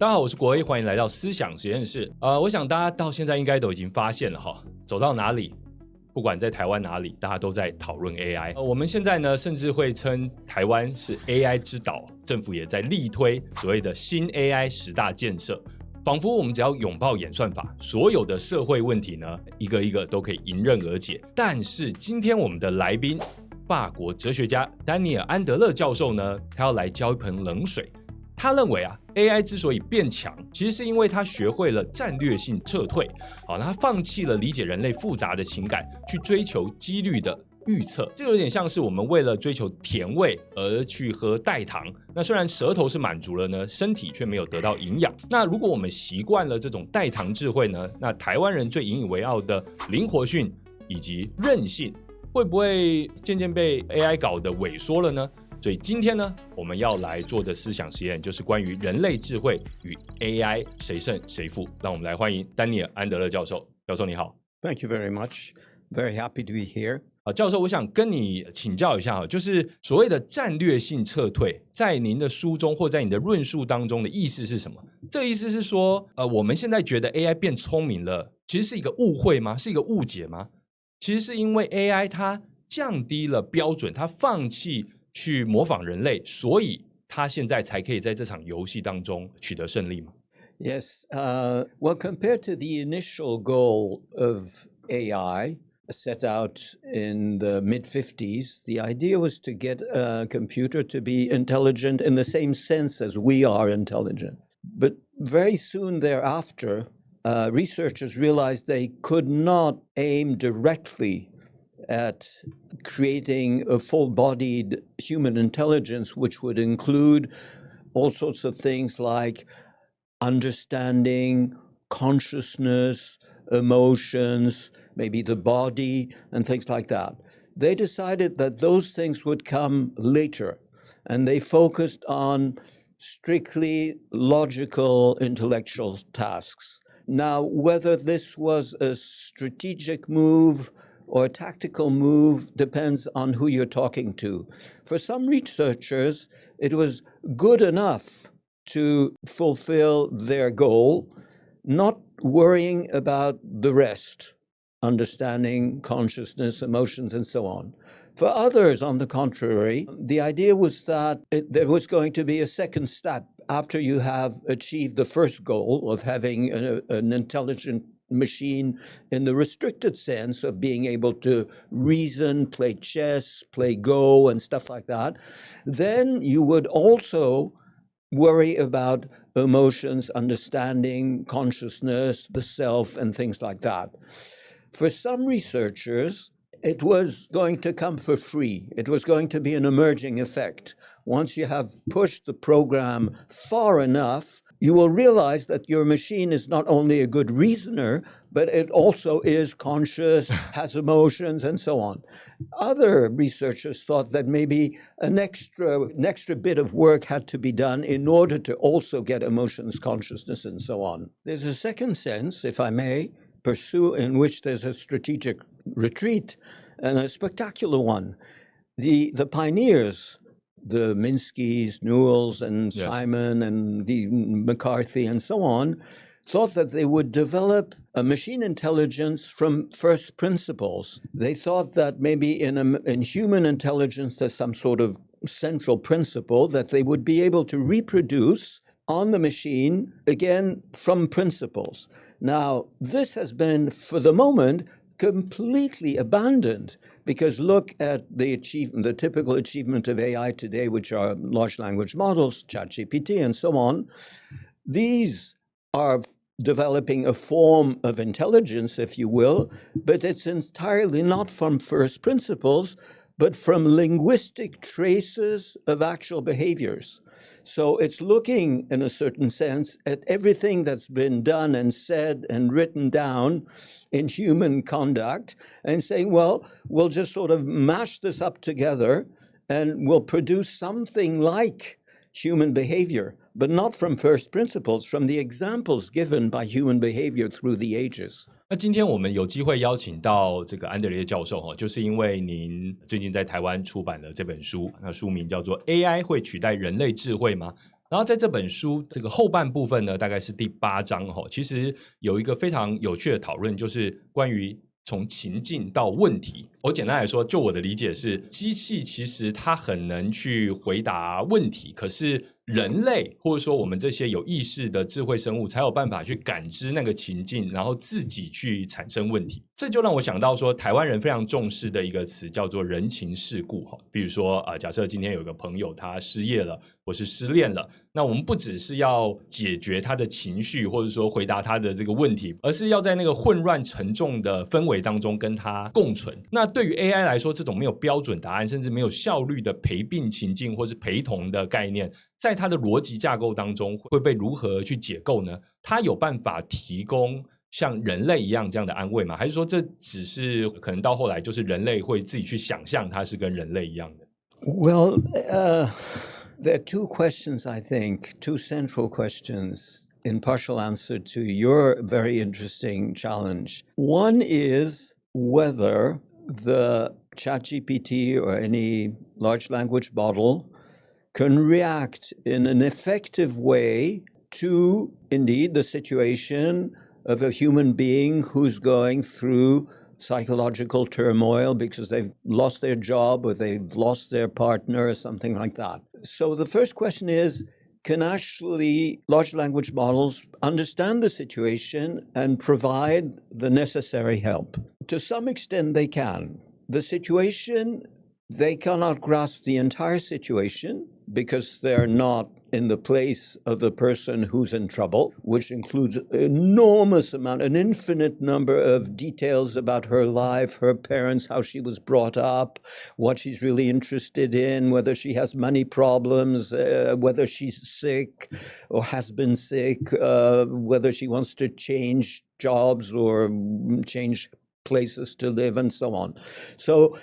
大家好，我是国A，欢迎来到思想实验室。我想大家到现在应该都已经发现了哈，走到哪里，不管在台湾哪里，大家都在讨论 AI。我们现在呢，甚至会称台湾是 AI 之岛，政府也在力推所谓的新 AI 10大建设。仿佛我们只要拥抱演算法，所有的社会问题呢，一个一个都可以迎刃而解。但是今天我们的来宾，法国哲学家丹尼尔·安德勒教授呢，他要来浇一盆冷水。他认为AI 之所以变强，其实是因为他学会了战略性撤退，他放弃了理解人类复杂的情感，去追求几率的预测。这有点像是我们为了追求甜味而去喝代糖，那虽然舌头是满足了呢，身体却没有得到营养。那如果我们习惯了这种代糖智慧呢，那台湾人最引以为傲的灵活性以及韧性，会不会渐渐被 AI 搞得萎缩了呢？所以今天呢，我们要来做的思想实验就是关于人类智慧与 AI 谁胜谁负。让我们来欢迎丹尼尔·安德勒教授。教授你好。 Thank you very much. Very happy to be here. 教授，我想跟你请教一下，就是所谓的战略性撤退，在您的书中或在你的论述当中的意思是什么？这个意思是说，我们现在觉得 AI 变聪明了，其实是一个误会吗？是一个误解吗？其实是因为 AI 它降低了标准，它放弃去模仿人类，所以它现在才可以在这场游戏当中取得胜利吗？ Yes. Well, compared to the initial goal of AI set out in the mid-50s, the idea was to get a computer to be intelligent in the same sense as we are intelligent. But very soon thereafter, researchers realized they could not aim directly at creating a full-bodied human intelligence, which would include all sorts of things like understanding, consciousness, emotions, maybe the body, and things like that. They decided that those things would come later, and they focused on strictly logical intellectual tasks. Now, whether this was a strategic move or a tactical move depends on who you're talking to. For some researchers, it was good enough to fulfill their goal, not worrying about the rest, understanding, consciousness, emotions, and so on. For others, on the contrary, the idea was that there was going to be a second step after you have achieved the first goal of having an intelligent machine in the restricted sense of being able to reason, play chess, play Go, and stuff like that. Then you would also worry about emotions, understanding, consciousness, the self, and things like that. For some researchers, it was going to come for free. It was going to be an emerging effect. Once you have pushed the program far enough, you will realize that your machine is not only a good reasoner, but it also is conscious, has emotions, and so on. Other researchers thought that maybe an extra bit of work had to be done in order to also get emotions, consciousness, and so on. There's a second sense, if I may pursue, in which there's a strategic retreat, and a spectacular one. The pioneers, the Minskys, Newells, and yes, Simon, and the McCarthy, and so on, thought that they would develop a machine intelligence from first principles. They thought that maybe in human intelligence there's some sort of central principle that they would be able to reproduce on the machine, again, from principles. Now, this has been, for the moment, completely abandoned, because look at the typical achievement of AI today, which are large language models, ChatGPT, and so on. These are developing a form of intelligence, if you will, but it's entirely not from first principles, but from linguistic traces of actual behaviors. So it's looking, in a certain sense, at everything that's been done and said and written down in human conduct and saying, well, we'll just sort of mash this up together and we'll produce something like human behavior, but not from first principles, from the examples given by human behavior through the ages. 那今天我们有机会邀请到这个安德烈教授，就是因为您最近在台湾出版了这本书，那书名叫做《AI 会取代人类智慧吗？然后在这本书这个后半部分呢，大概是第8章其实有一个非常有趣的讨论，就是关于从情境到问题。我简单来说，就我的理解是，机器其实它很能去回答问题，可是人类或者说我们这些有意识的智慧生物才有办法去感知那个情境，然后自己去产生问题。这就让我想到说，台湾人非常重视的一个词叫做人情世故。比如说假设今天有个朋友他失业了或是失恋了，那我们不只是要解决他的情绪或者说回答他的这个问题，而是要在那个混乱沉重的氛围当中跟他共存。那对于 AI 来说，这种没有标准答案甚至没有效率的陪病情境或是陪同的概念，在它的逻辑架构当中会被如何去解构呢？它有办法提供像人类一样这样的安慰吗？还是说这只是可能到后来就是人类会自己去想象它是跟人类一样的？ Well, there are two questions, I think, two central questions in partial answer to your very interesting challenge. One is whether the ChatGPT or any large language model can react in an effective way to, indeed, the situation of a human being who's going through psychological turmoil because they've lost their job or they've lost their partner or something like that. So the first question is, can actually large language models understand the situation and provide the necessary help? To some extent, they can. The situation, they cannot grasp the entire situation because they're not in the place of the person who's in trouble, which includes an enormous amount, an infinite number of details about her life, her parents, how she was brought up, what she's really interested in, whether she has money problems, whether she's sick or has been sick, whether she wants to change jobs or change places to live, and so on. So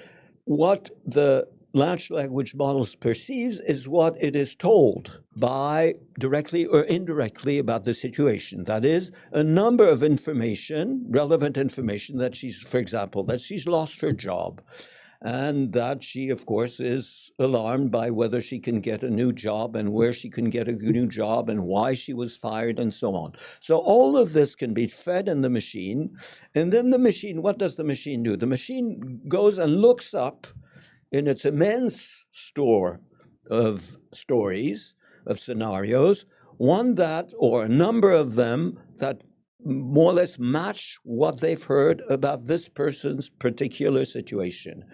what the large language models perceives is what it is told by directly or indirectly about the situation. That is, a number of information, relevant information that she's, for example, that she's lost her job, and that she, of course, is alarmed by whether she can get a new job and where she can get a new job and why she was fired and so on. So all of this can be fed in the machine. And then the machine, what does the machine do? The machine goes and looks up in its immense store of stories, of scenarios, one that, or a number of them that more or less match what they've heard about this person's particular situation.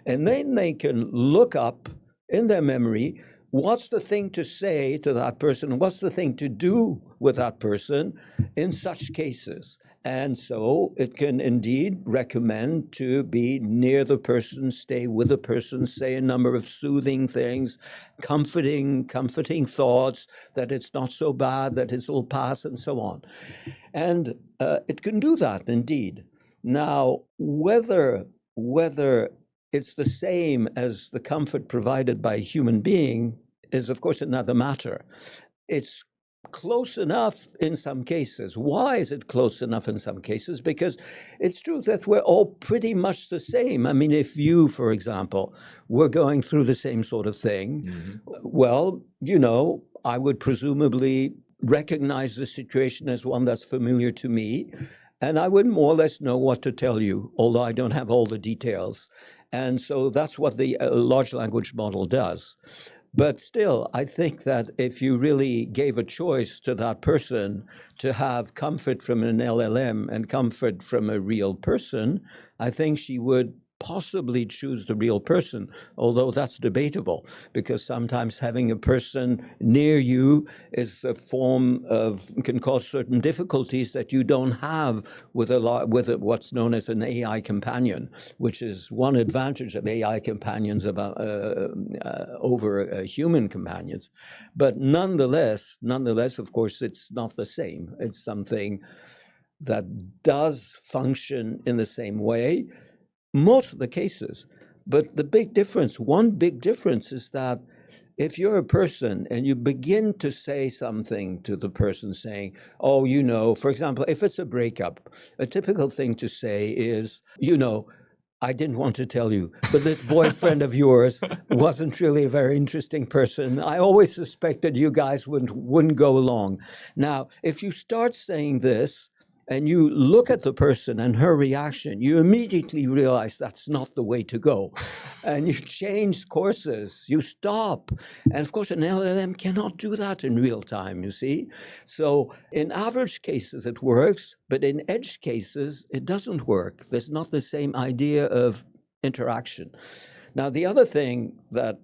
And then they can look up in their memory, what's the thing to say to that person? What's the thing to do with that person in such cases? And so it can indeed recommend to be near the person, stay with the person, say a number of soothing things, comforting thoughts, that it's not so bad, that it will pass, and so on. And it can do that indeed. Now, whether it's the same as the comfort provided by a human being is, of course, another matter. It's close enough in some cases. Why is it close enough in some cases? Because it's true that we're all pretty much the same. I mean, if you, for example, were going through the same sort of thing, well, I would presumably recognize the situation as one that's familiar to me, and I would more or less know what to tell you, although I don't have all the details. And so that's what the large language model does. But still, I think that if you really gave a choice to that person to have comfort from an LLM and comfort from a real person, I think she would possibly choose the real person, although that's debatable, because sometimes having a person near you is a form of, can cause certain difficulties that you don't have with what's known as an AI companion, which is one advantage of AI companions over human companions. But nonetheless, of course, it's not the same. It's something that does function in the same way, most of the cases. But the big difference, one big difference is that if you're a person and you begin to say something to the person saying, oh, for example, if it's a breakup, a typical thing to say is, I didn't want to tell you, but this boyfriend of yours wasn't really a very interesting person. I always suspected you guys wouldn't go along. Now, if you start saying this and you look at the person and her reaction, you immediately realize that's not the way to go. And you change courses, you stop. And of course, an LLM cannot do that in real time, you see? So in average cases, it works, but in edge cases, it doesn't work. There's not the same idea of interaction. Now, the other thing that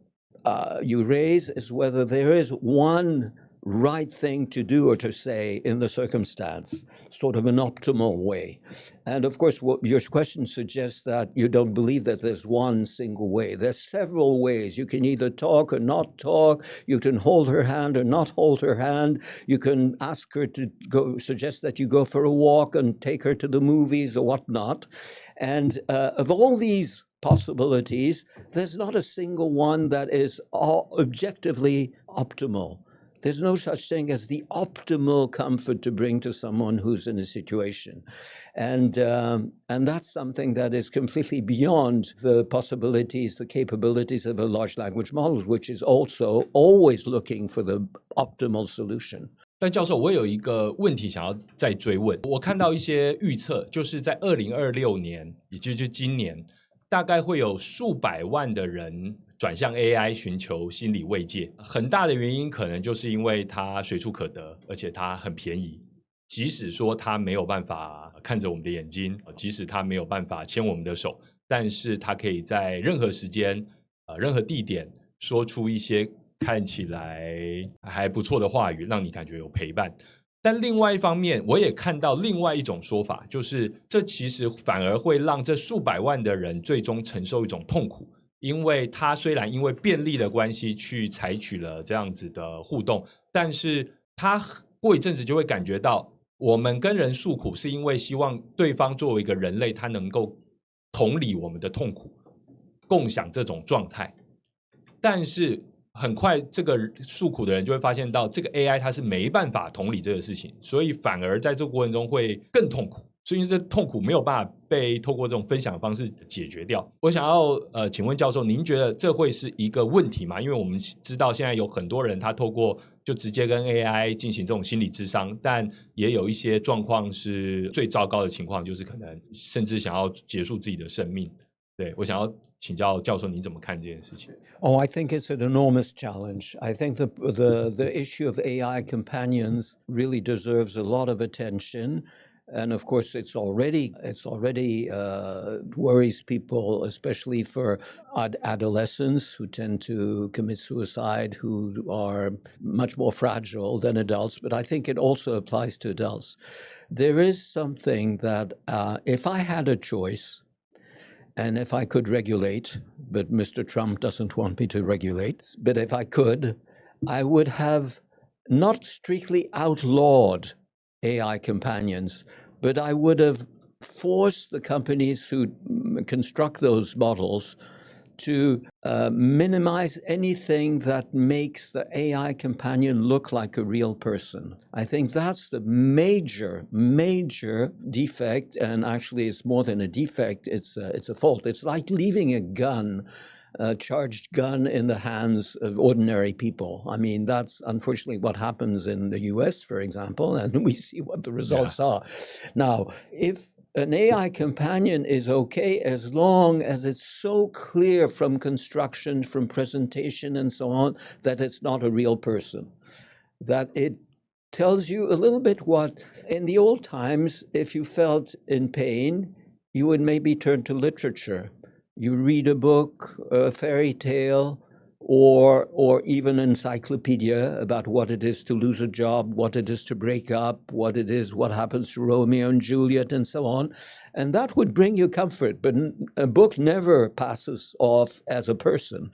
you raise is whether there is one right thing to do or to say in the circumstance, sort of an optimal way. And of course, what your question suggests that you don't believe that there's one single way. There's several ways. You can either talk or not talk. You can hold her hand or not hold her hand. You can ask her to go, suggest that you go for a walk and take her to the movies or whatnot. And of all these possibilities, there's not a single one that is objectively optimal. There's no such thing as the optimal comfort to bring to someone who's in a situation. And that's something that is completely beyond the possibilities, the capabilities of a large language model, which is also always looking for the optimal solution. 但教授，我有一个问题想要再追问。我看到一些预测，就是在2026年，也就是今年，大概会有数百万的人转向 AI 寻求心理慰藉，很大的原因可能就是因为它随处可得，而且它很便宜。即使说它没有办法看着我们的眼睛，即使它没有办法牵我们的手，但是它可以在任何时间、任何地点说出一些看起来还不错的话语，让你感觉有陪伴。但另外一方面，我也看到另外一种说法，就是这其实反而会让这数百万的人最终承受一种痛苦。因为他虽然因为便利的关系去采取了这样子的互动，但是他过一阵子就会感觉到，我们跟人诉苦是因为希望对方作为一个人类，他能够同理我们的痛苦，共享这种状态。但是很快这个诉苦的人就会发现到，这个 AI 它是没办法同理这个事情，所以反而在这个过程中会更痛苦。所以这痛苦没有办法被透过这种分享的方式解决掉。我想要请问教授，您觉得这会是一个问题吗？因为我们知道现在有很多人他透过就直接跟 AI 进行这种心理咨商，但也有一些状况是最糟糕的情况，就是可能甚至想要结束自己的生命。对，我想要请教教授，你怎么看这件事情？ Oh, I think it's an enormous challenge. I think the issue of AI companions really deserves a lot of attention. And of course, it's already worries people, especially for adolescents who tend to commit suicide, who are much more fragile than adults. But I think it also applies to adults. There is something that if I had a choice, and if I could regulate, but Mr. Trump doesn't want me to regulate, but if I could, I would have not strictly outlawed AI companions, but I would have forced the companies who construct those models to minimize anything that makes the AI companion look like a real person. I think that's the major defect, and actually it's more than a defect, it's a fault. It's like leaving a charged gun in the hands of ordinary people. I mean, that's unfortunately what happens in the US, for example, and we see what the results are. Now, if an AI companion is okay as long as it's so clear from construction, from presentation, and so on, that it's not a real person, that it tells you a little bit what, in the old times, if you felt in pain, you would maybe turn to literature. You read a book, a fairy tale, or even an encyclopedia about what it is to lose a job, what it is to break up, what happens to Romeo and Juliet, and so on. And that would bring you comfort, but a book never passes off as a person.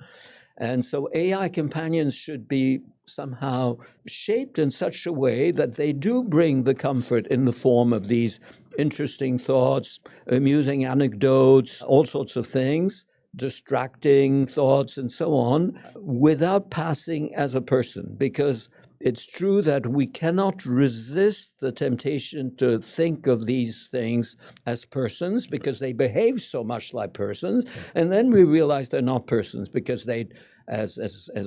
And so AI companions should be somehow shaped in such a way that they do bring the comfort in the form of these interesting thoughts, amusing anecdotes, all sorts of things, distracting thoughts, and so on, without passing as a person. Because It's true that we cannot resist the temptation to think of these things as persons because they behave so much like persons. And then we realize they're not persons because they, as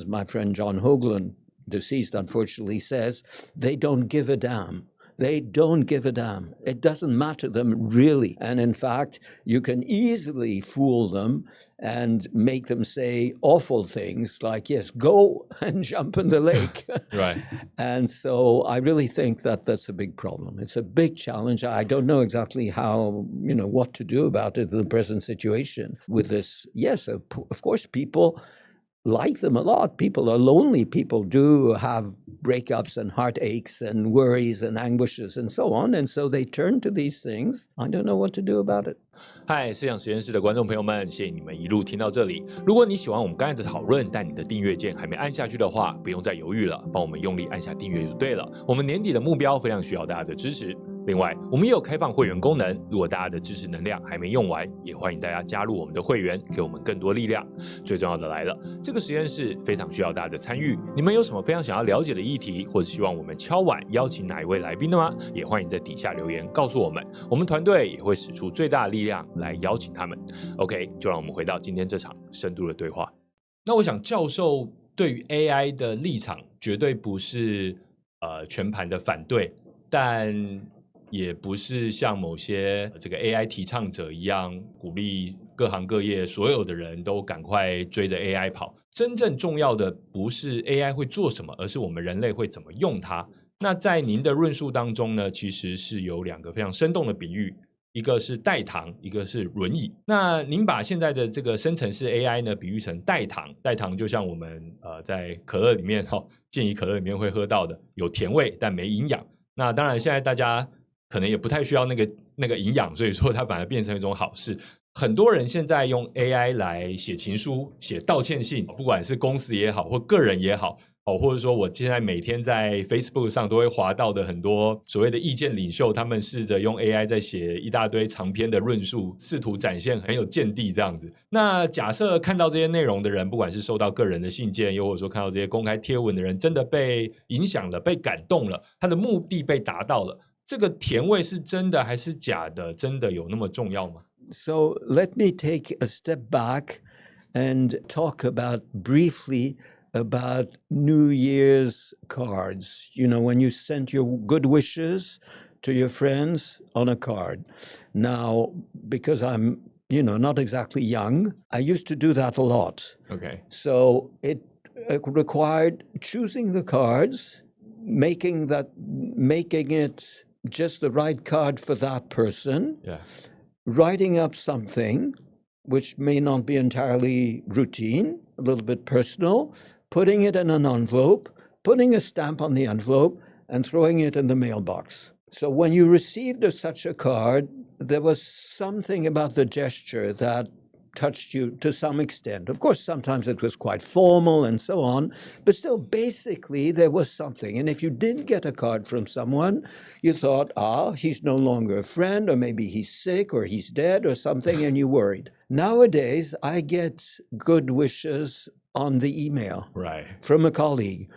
my friend John Hoagland, deceased unfortunately, says, they don't give a damn. They don't give a damn. It doesn't matter to them really. And in fact, you can easily fool them and make them say awful things like, yes, go and jump in the lake. Right. And so I really think that that's a big problem. It's a big challenge. I don't know exactly how, what to do about it in the present situation with this. Yes, of course, people like them a lot. People are lonely. People do have breakups and heartaches and worries and anguishes and so on. And so they turn to these things. I don't know what to do about it. 嗨，思想实验室的观众朋友们，谢谢你们一路听到这里。如果你喜欢我们刚才的讨论，但你的订阅键还没按下去的话，不用再犹豫了，帮我们用力按下订阅就对了。我们年底的目标非常需要大家的支持。另外，我们也有开放会员功能，如果大家的支持能量还没用完，也欢迎大家加入我们的会员，给我们更多力量。最重要的来了，这个实验室非常需要大家的参与。你们有什么非常想要了解的议题，或者希望我们敲碗邀请哪一位来宾的吗？也欢迎在底下留言告诉我们，我们团队也会使出最大的力量来邀请他们。OK， 就让我们回到今天这场深度的对话。那我想教授对于 AI 的立场绝对不是全盘的反对，但也不是像某些这个 AI 提倡者一样鼓励各行各业所有的人都赶快追着 AI 跑。真正重要的不是 AI 会做什么，而是我们人类会怎么用它。那在您的论述当中呢，其实是有两个非常生动的比喻，一个是代糖，一个是轮椅。那您把现在的这个生成式 AI 呢比喻成代糖，代糖就像我们在可乐里面健怡可乐里面会喝到的，有甜味但没营养。那当然现在大家可能也不太需要那个营养，所以说它反而变成一种好事。很多人现在用 AI 来写情书、写道歉信，不管是公司也好或个人也好，或者说我现在每天在 Facebook 上都会滑到的很多所谓的意见领袖，他们试着用 AI 在写一大堆长篇的论述，试图展现很有见地这样子。那假设看到这些内容的人，不管是收到个人的信件，又或者说看到这些公开贴文的人，真的被影响了，被感动了，他的目的被达到了，这个甜味是真的还是假的？真的有那么重要吗？ So let me take a step back and talk briefly about New Year's cards. When you send your good wishes to your friends on a card. Now, because I'm, not exactly young, I used to do that a lot. Okay. So it required choosing the cards, making it just the right card for that person. Yeah. Writing up something which may not be entirely routine, a little bit personal, putting it in an envelope, putting a stamp on the envelope, and throwing it in the mailbox. So when you received such a card, there was something about the gesture that touched you to some extent. Of course, sometimes it was quite formal and so on, but still, basically, there was something. And if you did get a card from someone, you thought, he's no longer a friend, or maybe he's sick, or he's dead, or something, and you worried. Nowadays, I get good wishes on the email from a colleague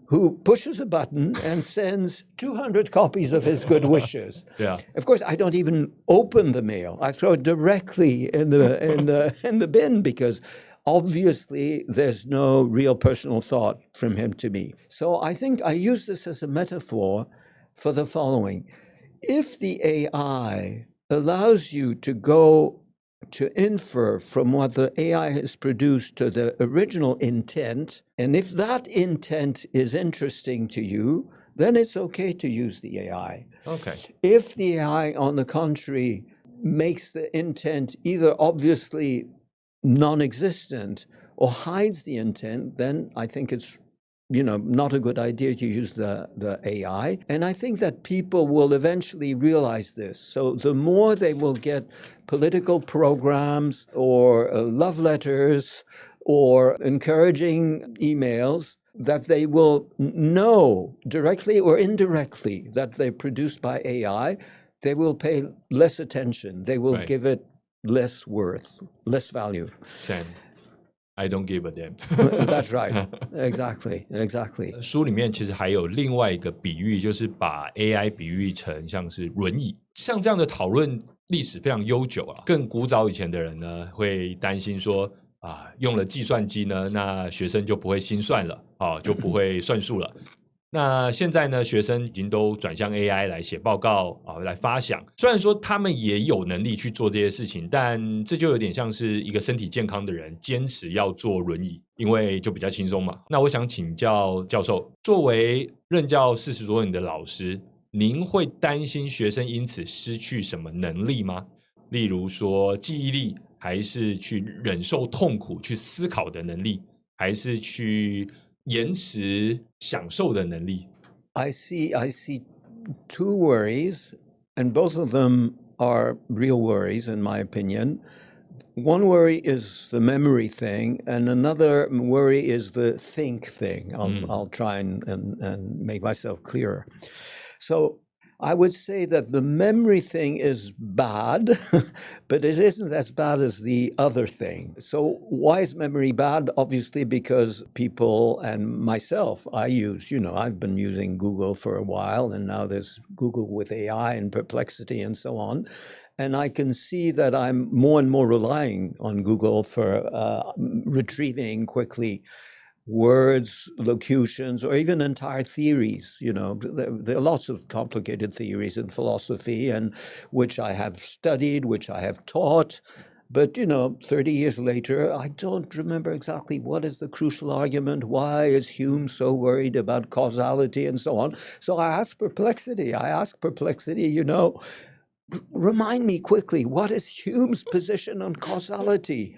who pushes a button and sends 200 copies of his good wishes. Yeah. Of course, I don't even open the mail. I throw it directly in the bin because obviously there's no real personal thought from him to me. So I think I use this as a metaphor for the following. If the AI allows you to infer from what the AI has produced to the original intent, and if that intent is interesting to you, then it's okay to use the AI. Okay. If the AI, on the contrary, makes the intent either obviously non-existent or hides the intent, then I think it's not a good idea to use the AI. And I think that people will eventually realize this. So the more they will get political programs or love letters or encouraging emails that they will know directly or indirectly that they're produced by AI, they will pay less attention. They will give it less worth, less value. Same. I don't give a damn. That's right. Exactly. 书里面其实还有另外一个比喻，就是把 AI 比喻成像是轮椅。像这样的讨论历史非常悠久啊，更古早以前的人呢，会担心说用了计算机呢，那学生就不会心算了就不会算数了。那现在呢，学生已经都转向 AI 来写报告来发想。虽然说他们也有能力去做这些事情，但这就有点像是一个身体健康的人坚持要坐轮椅，因为就比较轻松嘛。那我想请教教授，作为任教40多年的老师，您会担心学生因此失去什么能力吗？例如说记忆力，还是去忍受痛苦、去思考的能力，还是去延迟享受的能力？ I see two worries, and both of them are real worries in my opinion. One worry is the memory thing, and another worry is the think thing. I'll try and make myself clearer. So I would say that the memory thing is bad, but it isn't as bad as the other thing. So why is memory bad? Obviously because people and myself, I've been using Google for a while, and now there's Google with AI and Perplexity and so on. And I can see that I'm more and more relying on Google for retrieving quickly words, locutions, or even entire theories. There are lots of complicated theories in philosophy, and which I have studied, which I have taught. But, 30 years later, I don't remember exactly what is the crucial argument. Why is Hume so worried about causality and so on? So I ask Perplexity, remind me quickly, what is Hume's position on causality?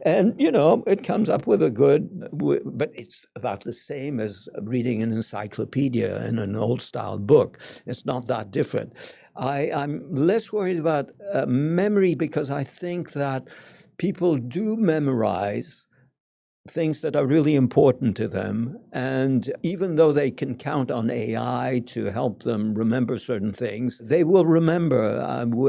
and it comes up with but it's about the same as reading an encyclopedia in an old-style book. It's not that different. I'm less worried about memory because I think that people do memorize things that are really important to them. And even though they can count on AI to help them remember certain things, they will remember.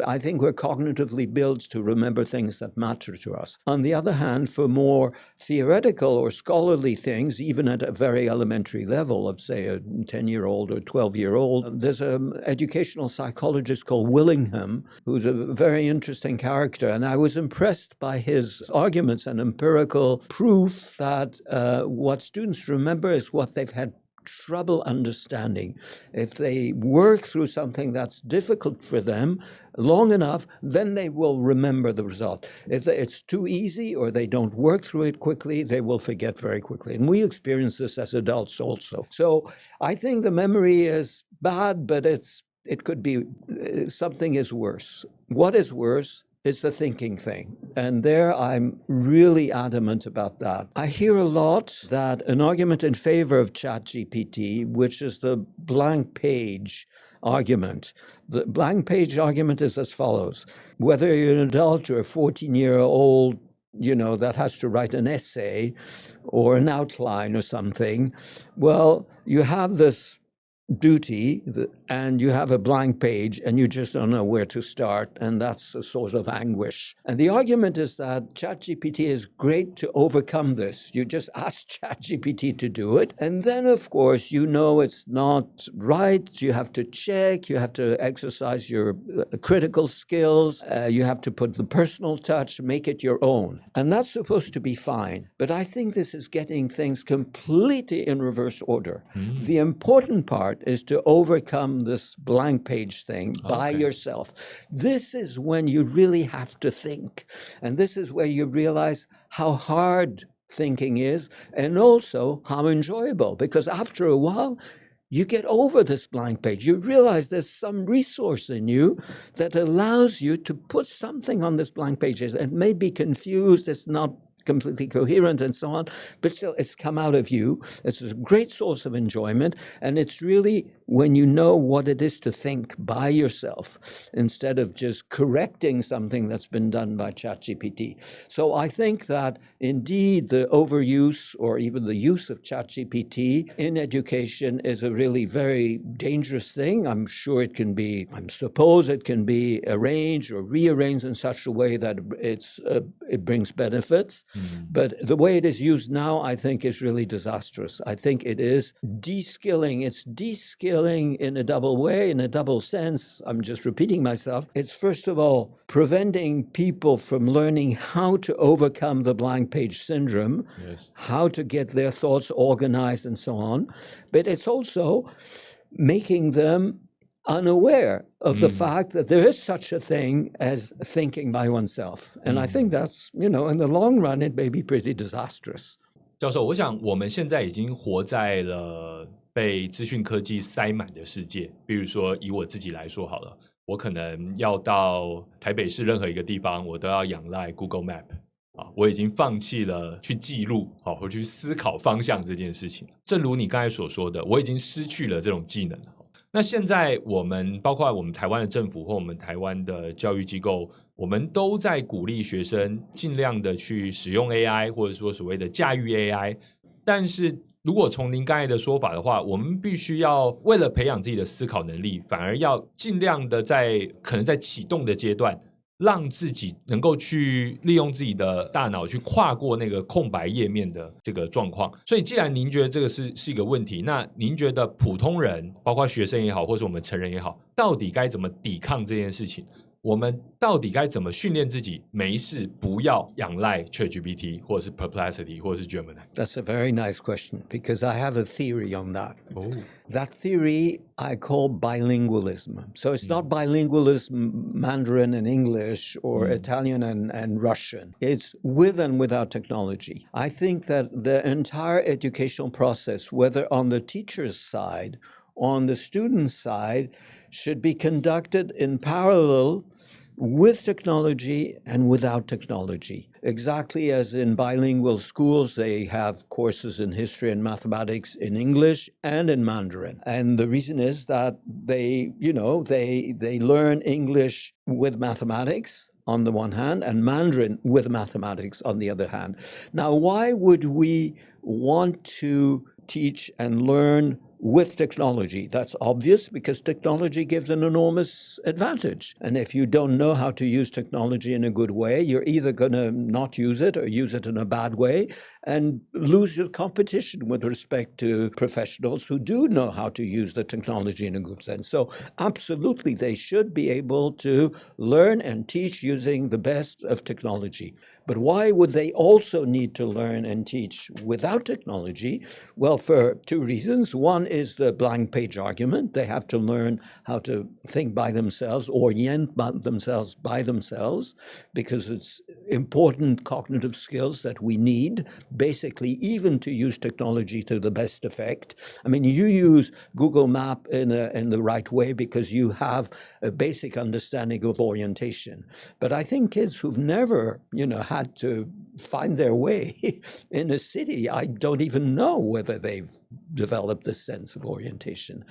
I think we're cognitively built to remember things that matter to us. On the other hand, for more theoretical or scholarly things, even at a very elementary level of, say, a 10-year-old or 12-year-old, there's an educational psychologist called Willingham, who's a very interesting character. And I was impressed by his arguments and empirical proof that what students remember is what they've had trouble understanding. If they work through something that's difficult for them long enough, then they will remember the result. If it's too easy or they don't work through it quickly, they will forget very quickly. And we experience this as adults also. So I think the memory is bad, but it could be something is worse. What is worse? It's the thinking thing. And there I'm really adamant about that. I hear a lot that an argument in favor of ChatGPT, which is the blank page argument. The blank page argument is as follows. Whether you're an adult or a 14-year-old, that has to write an essay or an outline or something, well, you have this duty and you have a blank page and you just don't know where to start, and that's a source of anguish. And the argument is that ChatGPT is great to overcome this. You just ask ChatGPT to do it, and then of course it's not right. You have to check, you have to exercise your critical skills, you have to put the personal touch, make it your own, and that's supposed to be fine. But I think this is getting things completely in reverse order. The important part is to overcome this blank page thing by yourself. This is when you really have to think. And this is where you realize how hard thinking is and also how enjoyable. Because after a while, you get over this blank page. You realize there's some resource in you that allows you to put something on this blank page. It may be confused, it's not completely coherent and so on, but still it's come out of you. It's a great source of enjoyment, and it's really when you know what it is to think by yourself instead of just correcting something that's been done by ChatGPT. So I think that indeed the overuse or even the use of ChatGPT in education is a really very dangerous thing. I suppose it can be arranged or rearranged in such a way that it brings benefits. But the way it is used now, I think, is really disastrous. I think it is de-skilling. It's de-skilling in a double way, in a double sense. I'm just repeating myself. It's, first of all, preventing people from learning how to overcome the blank page syndrome, how to get their thoughts organized and so on. But it's also making them unaware of the fact that there is such a thing as thinking by oneself. And I think that's, in the long run, it may be pretty disastrous. 教授，我想我们现在已经活在了被资讯科技塞满的世界。比如说以我自己来说好了，我可能要到台北市任何一个地方，我都要仰赖 Google Map。我已经放弃了去记录或去思考方向这件事情。正如你刚才所说的，我已经失去了这种技能。那现在我们包括我们台湾的政府或我们台湾的教育机构，我们都在鼓励学生尽量的去使用 AI， 或者说所谓的驾驭 AI。但是如果从您刚才的说法的话，我们必须要为了培养自己的思考能力，反而要尽量的可能在启动的阶段，让自己能够去利用自己的大脑去跨过那个空白页面的这个状况。所以既然您觉得这个是一个问题，那您觉得普通人包括学生也好或者我们成人也好，到底该怎么抵抗这件事情？我们到底该怎么训练自己没事不要仰赖 ChatGPT 或者是 Perplexity 或者是 Gemini? That's a very nice question because I have a theory on that. That theory I call bilingualism. So it's not bilingualism Mandarin and English or Italian and Russian. It's with and without technology. I think that the entire educational process, whether on the teacher's side, on the student's side, should be conducted in parallel with technology and without technology. Exactly as in bilingual schools, they have courses in history and mathematics in English and in Mandarin. And the reason is that they learn English with mathematics on the one hand and Mandarin with mathematics on the other hand. Now, why would we want to teach and learn with technology? That's obvious because technology gives an enormous advantage. And if you don't know how to use technology in a good way, you're either going to not use it or use it in a bad way and lose your competition with respect to professionals who do know how to use the technology in a good sense. So absolutely, they should be able to learn and teach using the best of technology. But why would they also need to learn and teach without technology? Well, for two reasons. One is the blank page argument. They have to learn how to think by themselves, orient themselves by themselves, because it's important cognitive skills that we need, basically, even to use technology to the best effect. I mean, you use Google Map in the right way because you have a basic understanding of orientation. But I think kids who've never, had to find their way in a city, I don't even know whether they've developed this sense of orientation.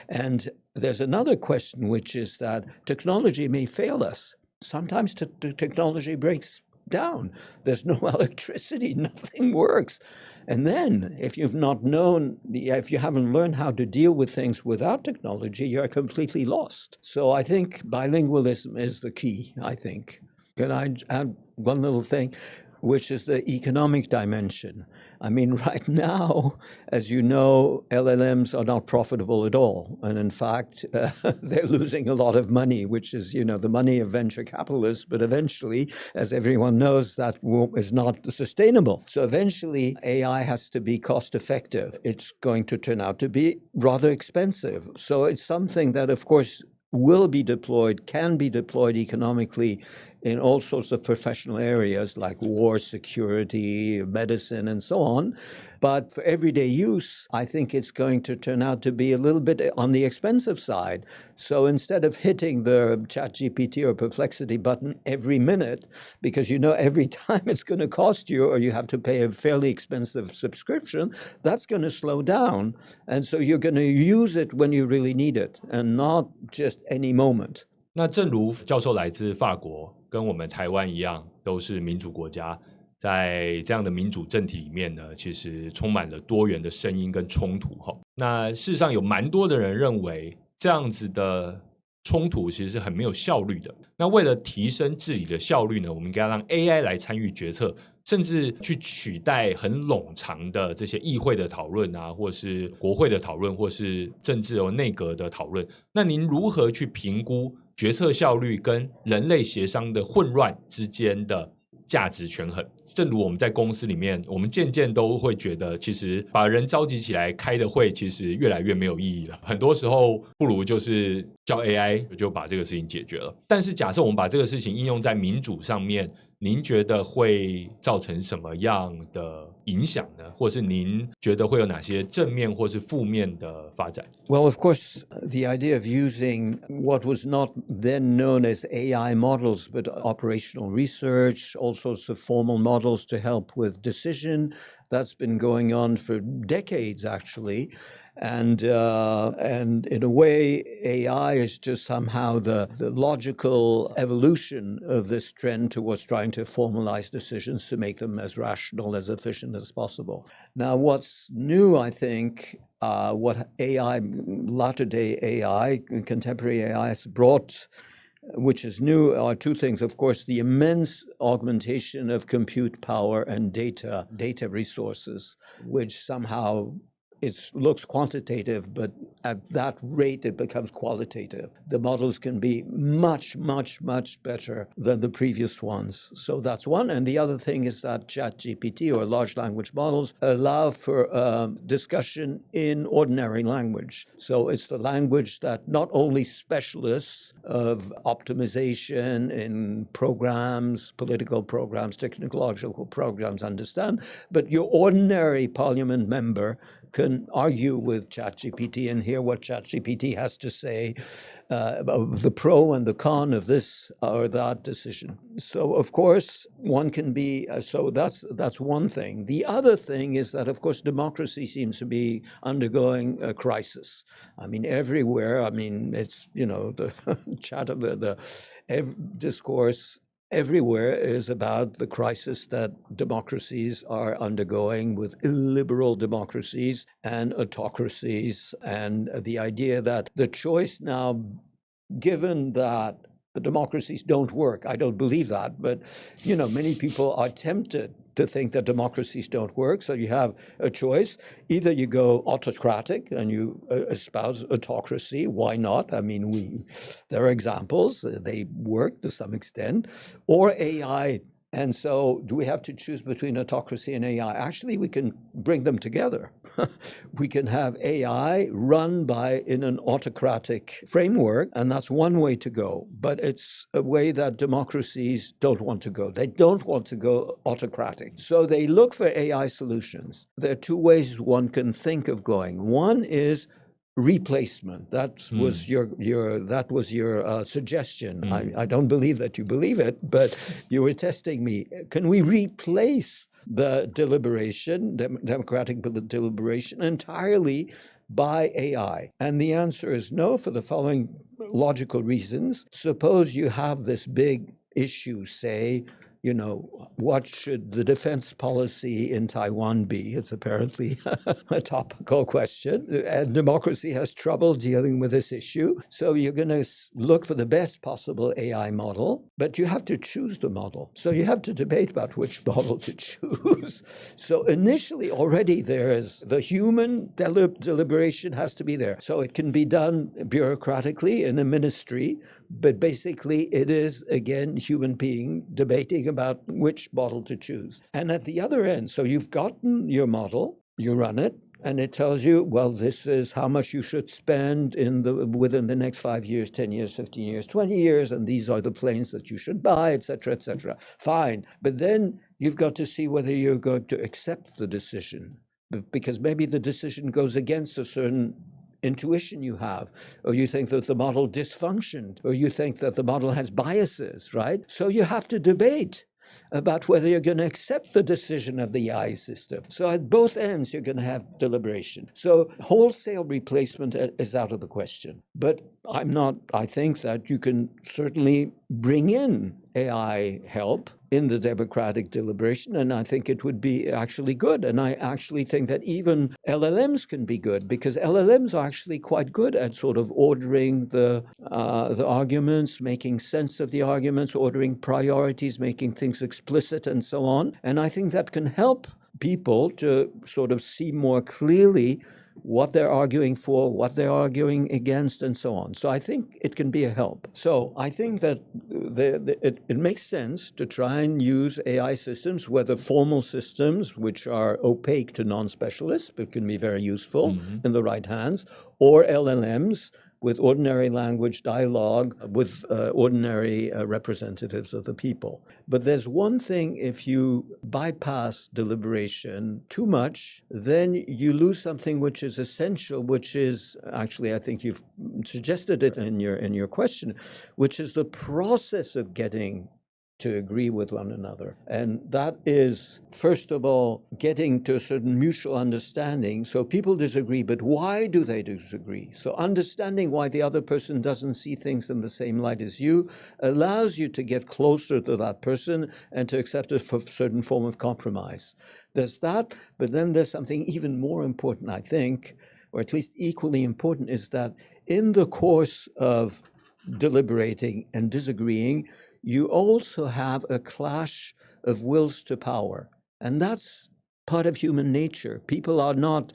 And there's another question, which is that technology may fail us. Sometimes the technology breaks down. There's no electricity, nothing works. And then if you haven't learned how to deal with things without technology, you're completely lost. So I think bilingualism is the key, I think. Can I add one little thing, which is the economic dimension? I mean, right now, as you know, LLMs are not profitable at all. And in fact, they're losing a lot of money, which is, the money of venture capitalists. But eventually, as everyone knows, that is not sustainable. So eventually, AI has to be cost effective. It's going to turn out to be rather expensive. So it's something that, of course, will be deployed, can be deployed economically in all sorts of professional areas like war, security, medicine, and so on. But for everyday use, I think it's going to turn out to be a little bit on the expensive side. So instead of hitting the ChatGPT or Perplexity button every minute, because every time it's going to cost you or you have to pay a fairly expensive subscription, that's going to slow down. And so you're going to use it when you really need it and not just any moment. 那正如教授来自法国，跟我们台湾一样，都是民主国家，在这样的民主政体里面呢，其实充满了多元的声音跟冲突。那事实上有蛮多的人认为，这样子的冲突其实是很没有效率的。那为了提升治理的效率呢，我们应该让 AI 来参与决策，甚至去取代很冗长的这些议会的讨论啊，或是国会的讨论，或是政治内阁的讨论。那您如何去评估决策效率跟人类协商的混乱之间的价值权衡？正如我们在公司里面，我们渐渐都会觉得，其实把人召集起来开的会，其实越来越没有意义了。很多时候，不如就是叫 AI 就把这个事情解决了。但是假设我们把这个事情应用在民主上面，您觉得会造成什么样的影响呢？或是您觉得会有哪些正面或是负面的发展？ Well, of course, the idea of using what was not then known as AI models, but operational research, all sorts of formal models to help with decision, that's been going on for decades, actually. And in a way, AI is just somehow the logical evolution of this trend towards trying to formalize decisions to make them as rational, as efficient as possible. Now, what's new, I think, what AI, latter-day AI, contemporary AI has brought, which is new, are two things. Of course, the immense augmentation of compute power and data resources, which somehow it looks quantitative, but at that rate it becomes qualitative. The models can be much, much, much better than the previous ones. So that's one. And the other thing is that ChatGPT, or large language models, allow for discussion in ordinary language. So it's the language that not only specialists of optimization in programs, political programs, technological programs understand, but your ordinary parliament member can argue with ChatGPT and hear what ChatGPT has to say about the pro and the con of this or that decision. So, of course, one can be, so that's one thing. The other thing is that, of course, democracy seems to be undergoing a crisis. I mean, everywhere, I mean, it's, the chat of the discourse everywhere is about the crisis that democracies are undergoing with illiberal democracies and autocracies, and the idea that the choice now, given that the democracies don't work, I don't believe that, but many people are tempted to think that democracies don't work. So you have a choice. Either you go autocratic and you espouse autocracy. Why not? I mean, there are examples. They work to some extent. Or AI. And so do we have to choose between autocracy and AI? Actually, we can bring them together. We can have AI run in an autocratic framework, and that's one way to go. But it's a way that democracies don't want to go. They don't want to go autocratic. So they look for AI solutions. There are two ways one can think of going. One is replacement. That was your suggestion. I don't believe that you believe it, but you were testing me. Can we replace the deliberation, democratic deliberation, entirely by AI? And the answer is no, for the following logical reasons. Suppose you have this big issue, say, what should the defense policy in Taiwan be? It's apparently a topical question. And democracy has trouble dealing with this issue. So you're going to look for the best possible AI model, but you have to choose the model. So you have to debate about which model to choose. So initially, already there's the human deliberation has to be there. So it can be done bureaucratically in a ministry, but basically it is, again, human being debating about which model to choose. And at the other end, so you've gotten your model, you run it, and it tells you, well, this is how much you should spend within the next 5 years, 10 years, 15 years, 20 years, and these are the planes that you should buy, et cetera, et cetera. Fine. But then you've got to see whether you're going to accept the decision, because maybe the decision goes against a certain intuition you have, or you think that the model dysfunctioned, or you think that the model has biases, right? So you have to debate about whether you're going to accept the decision of the AI system. So at both ends, you're going to have deliberation. So wholesale replacement is out of the question. But I think that you can certainly bring in AI help in the democratic deliberation, and I think it would be actually good. And I actually think that even LLMs can be good, because LLMs are actually quite good at sort of ordering the arguments, making sense of the arguments, ordering priorities, making things explicit, and so on. And I think that can help people to sort of see more clearly what they're arguing for, what they're arguing against, and so on. So I think it can be a help. So I think that it makes sense to try and use AI systems, whether formal systems, which are opaque to non-specialists, but can be very useful in the right hands, or LLMs, with ordinary language dialogue with ordinary representatives of the people. But there's one thing: if you bypass deliberation too much, then you lose something which is essential, which is actually, I think you've suggested it in your question, which is the process of getting to agree with one another. And that is, first of all, getting to a certain mutual understanding. So people disagree, but why do they disagree? So understanding why the other person doesn't see things in the same light as you allows you to get closer to that person and to accept a certain form of compromise. There's that, but then there's something even more important, I think, or at least equally important, is that in the course of deliberating and disagreeing, you also have a clash of wills to power. And that's part of human nature. People are not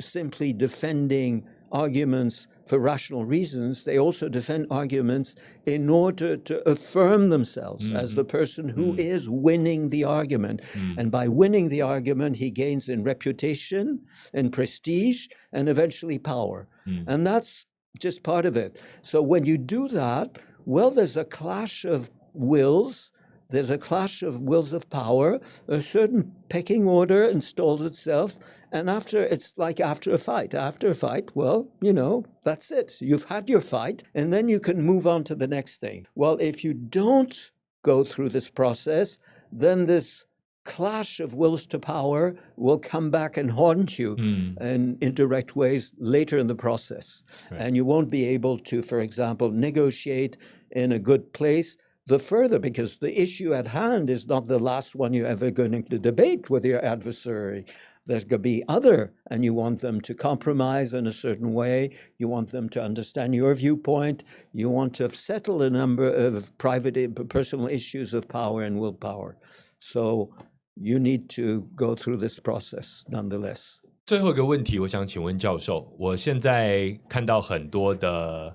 simply defending arguments for rational reasons. They also defend arguments in order to affirm themselves as the person who is winning the argument. And by winning the argument, he gains in reputation and prestige and eventually power. And that's just part of it. So when you do that, well, there's a clash of wills, there's a clash of wills of power, a certain pecking order installs itself, and it's like after a fight, well, that's it. You've had your fight, and then you can move on to the next thing. Well, if you don't go through this process, then this clash of wills to power will come back and haunt you in indirect ways later in the process. Right. And you won't be able to, for example, negotiate in a good place the further, because the issue at hand is not the last one you're ever going to debate with your adversary. There's going to be other, and you want them to compromise in a certain way. You want them to understand your viewpoint. You want to settle a number of private, personal issues of power and willpower. So you need to go through this process nonetheless. 最后一个问题，我想请问教授，我现在看到很多的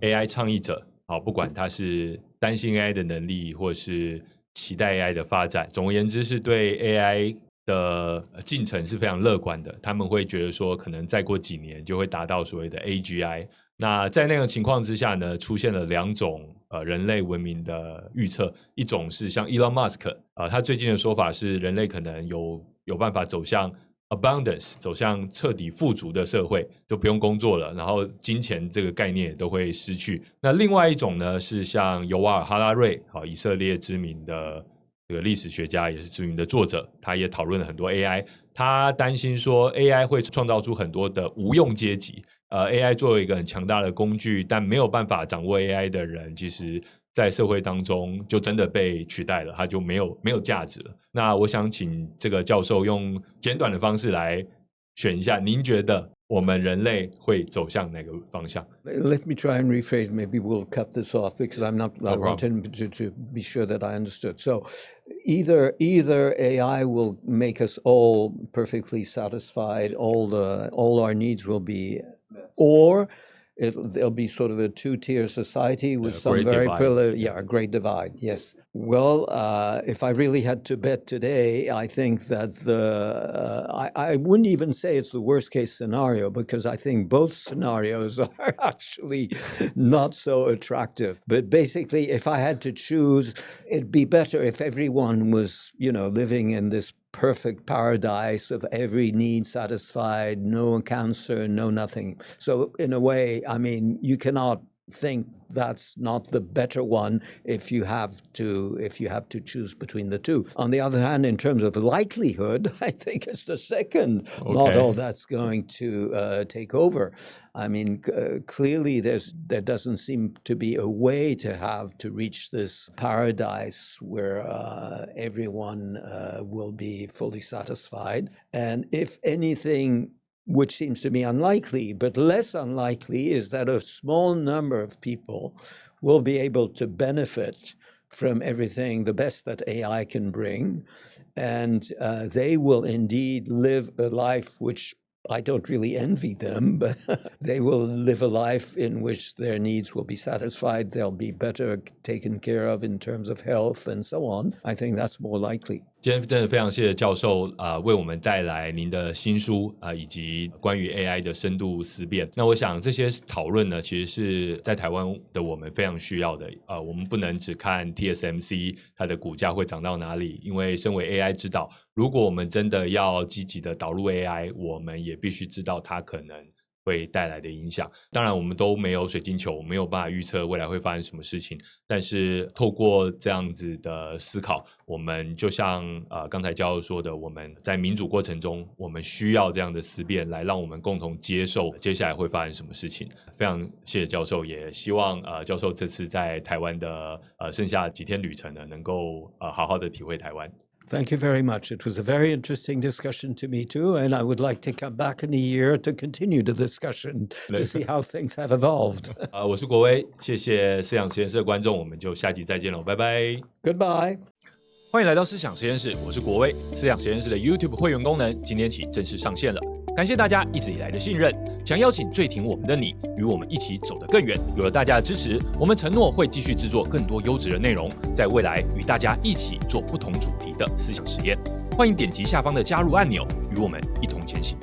AI 倡议者，不管他是担心 AI 的能力，或是期待 AI 的发展，总而言之是对 AI 的进程是非常乐观的。他们会觉得说，可能再过几年就会达到所谓的 AGI。那在那个情况之下呢，出现了两种人类文明的预测，一种是像 Elon Musk，他最近的说法是人类可能有办法走向 abundance， 走向彻底富足的社会，就不用工作了，然后金钱这个概念也都会失去。那另外一种呢，是像尤瓦尔·哈拉瑞，以色列知名的这个历史学家，也是知名的作者，他也讨论了很多 AI。他担心说 AI 会创造出很多的无用阶级。AI 作为一个很强大的工具，但没有办法掌握 AI 的人，其实在社会当中就真的被取代了，他就没有价值了。那我想请这个教授用简短的方式来选一下，您觉得我们人类会走向哪个方向？ Let me try and rephrase. Maybe we'll cut this off because I want to be sure that I understood. So either AI will make us all perfectly satisfied, all our needs will be, or there'll be sort of a two-tier society with some very a great divide. Yes. Well, if I really had to bet today, I think that I wouldn't even say it's the worst-case scenario, because I think both scenarios are actually not so attractive. But basically, if I had to choose, it'd be better if everyone was, living in this perfect paradise of every need satisfied, no cancer, no nothing. So in a way, I mean, you cannot think that's not the better one if you have to choose between the two. On the other hand, in terms of likelihood, I think it's the second model that's going to take over. I mean, clearly there doesn't seem to be a way to reach this paradise where everyone will be fully satisfied. And if anything, which seems to be unlikely, but less unlikely, is that a small number of people will be able to benefit from everything, the best that AI can bring, and they will indeed live a life which I don't really envy them, but they will live a life in which their needs will be satisfied. They'll be better taken care of in terms of health and so on. I think that's more likely. 今天真的非常谢谢教授为我们带来您的新书以及关于 AI 的深度思辨。那我想这些讨论呢，其实是在台湾的我们非常需要的。我们不能只看 TSMC 它的股价会涨到哪里，因为身为 AI 指导，如果我们真的要积极的导入 AI， 我们也必须知道它可能会带来的影响。当然我们都没有水晶球，没有办法预测未来会发生什么事情，但是透过这样子的思考，我们就像刚才教授说的，我们在民主过程中，我们需要这样的思辨来让我们共同接受接下来会发生什么事情。非常谢谢教授，也希望教授这次在台湾的剩下几天旅程呢，能够好好的体会台湾。Thank you very much. It was a very interesting discussion to me too, and I would like to come back in a year to continue the discussion to see how things have evolved. 我是国威，谢谢思想实验室的观众，我们就下集再见了，拜拜。Goodbye. 欢迎来到思想实验室，我是国威。思想实验室的 YouTube 会员功能今天起正式上线了，感谢大家一直以来的信任，想邀请最挺我们的你，与我们一起走得更远。有了大家的支持，我们承诺会继续制作更多优质的内容，在未来与大家一起做不同主题的思想实验。欢迎点击下方的加入按钮，与我们一同前行。